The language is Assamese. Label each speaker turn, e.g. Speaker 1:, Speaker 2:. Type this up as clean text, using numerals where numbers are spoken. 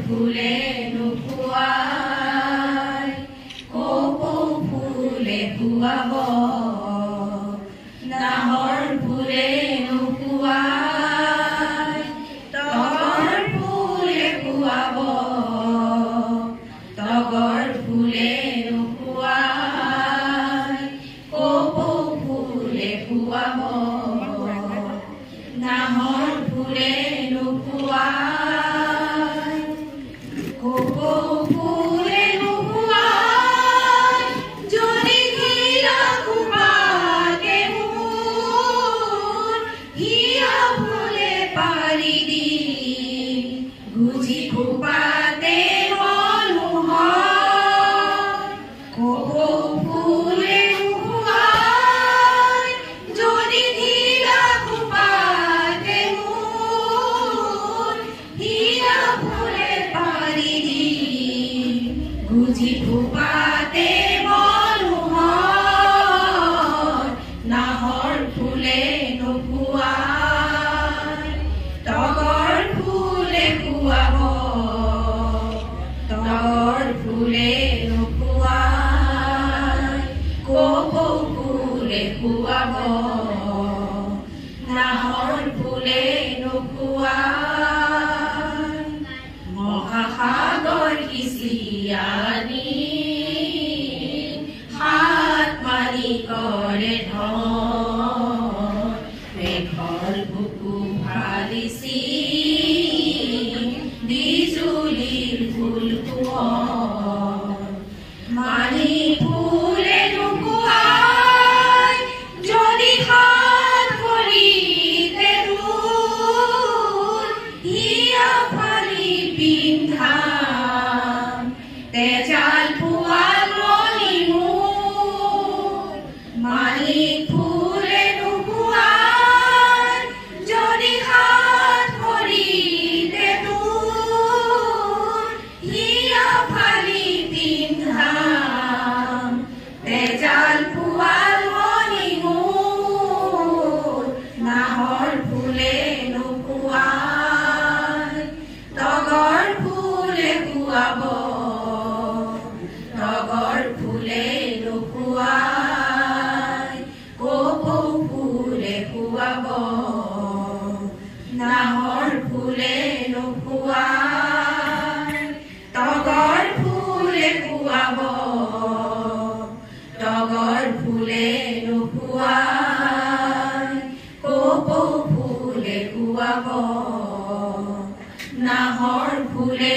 Speaker 1: ফুলে নুপুৱাই কপৌ ফুলে পুৱাব নাহৰ ফুলে নুপুৱাই তগৰ ফুলে পুৱাব তগৰ ফুলে নুপুৱাই কপৌ ফুলে পুৱাব নাহৰ ফুলে নুপুৱাই কপৌ ফুলে নুপুৱাই যদি ঘিলা কুমাকে মোৰ হিয়া ফুলে পাৰি দি গুজি কুপাতে মনোহৰ কপৌ ফুলে নুপুৱাই যদি ঘিলা কুপাতে মোৰ হিয়া ফুলে পাৰি দি গুজি কুপাতে মনোহৰ নাহৰ ফুলে নুপুৱাই তগৰ ফুলে পুৱাব তগৰ ফুলে নুপুৱাই কপৌ ফুলে পুৱাব নাহৰ ফুলে নুপুৱাই মহাসাগৰ কিচিয়ানি হাত মাৰি কৰে ধৰ মেঘৰ বুকু ফালিছি বিজুলীৰ ফুল কোঁৱৰ মানি ফুলে নুপুৱাই যদি হাত ভৰিতে তোৰ হিয়া ফালি পিন্ধা তেজাল ফুৱাল মণি মোৰ মানি ফুলে নুপুৱাই যদি হাত ভৰিতে তোৰ হিয়া ফালি পিন্ধা তেজাল ফুৱাল মণি মোৰ নাহৰ ফুলে নুপুৱাই তগৰ ফুলে পুৱাব তগৰ ফুলে নুপুৱাই কপৌ ফুলে পুৱাব নাহৰ ফুলে নুপুৱাই তগৰ ফুলে পুৱাব তগৰ ফুলে নুপুৱাই কপৌ ফুলে পুৱাব নাহৰ ফুলে